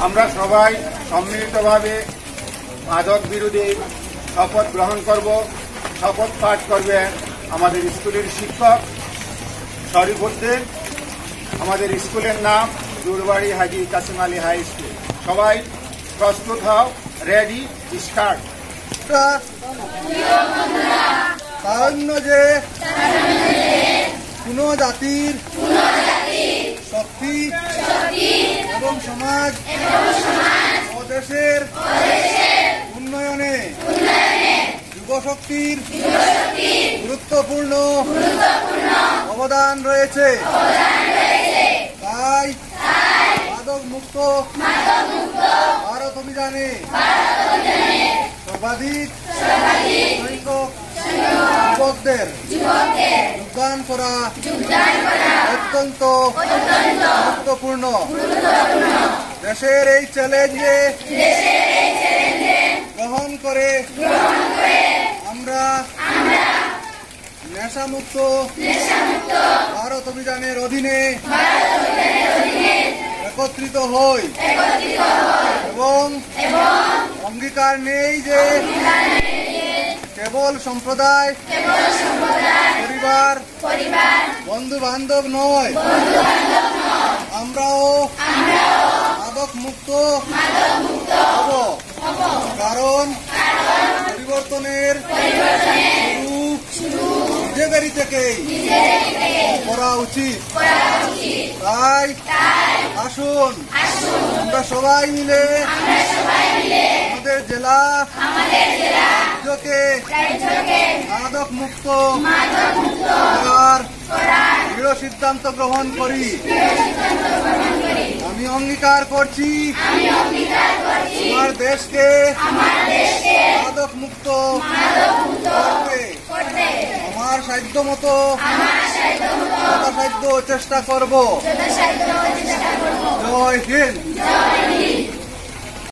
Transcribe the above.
আমরা সবাই সম্মিলিতভাবে মাদক বিরোধী শপথ গ্রহণ করব। শপথ পাঠ করবেন আমাদের স্কুলের শিক্ষক শরীফুদ্দিন। আমাদের স্কুলের নাম দুরবাড়ি হাজী কাসিম আলী হাই স্কুল। সবাই প্রস্তুত হও, রেডি, স্টার্ট। তারণ্য যে কোন জাতির শক্তি এবং সমাজ ও দেশের উন্নয়নে যুবশক্তির গুরুত্বপূর্ণ অবদান রয়েছে। তাই মাদক মুক্ত ভারত অভিযানে সর্বাধিক সংখ্যক যুবকদের যোগদান করা অত্যন্ত গুরুত্বপূর্ণ। দেশের এই চ্যালেঞ্জে গ্রহণ করে আমরা নেশামুক্ত ভারত অভিযানের অধীনে একত্রিত হই এবং অঙ্গীকার নেই যে কেবল সম্প্রদায়, পরিবার, বন্ধু বান্ধব নয়, আমরাও মাদক মুক্ত হব। কারণ পরিবর্তনের শুরু নিজেদেরই থেকেই করা উচিত। তাই আসুন আমরা সবাই মিলে আমাদের জেলা রাজ্যকে মাদক মুক্ত করার দৃঢ় সিদ্ধান্ত গ্রহণ করি। আমি অঙ্গীকার করছি আমার দেশকে মাদক মুক্ত করতে আমার সাধ্য মতো যথাসাধ্য চেষ্টা করব। জয় হিন্দ।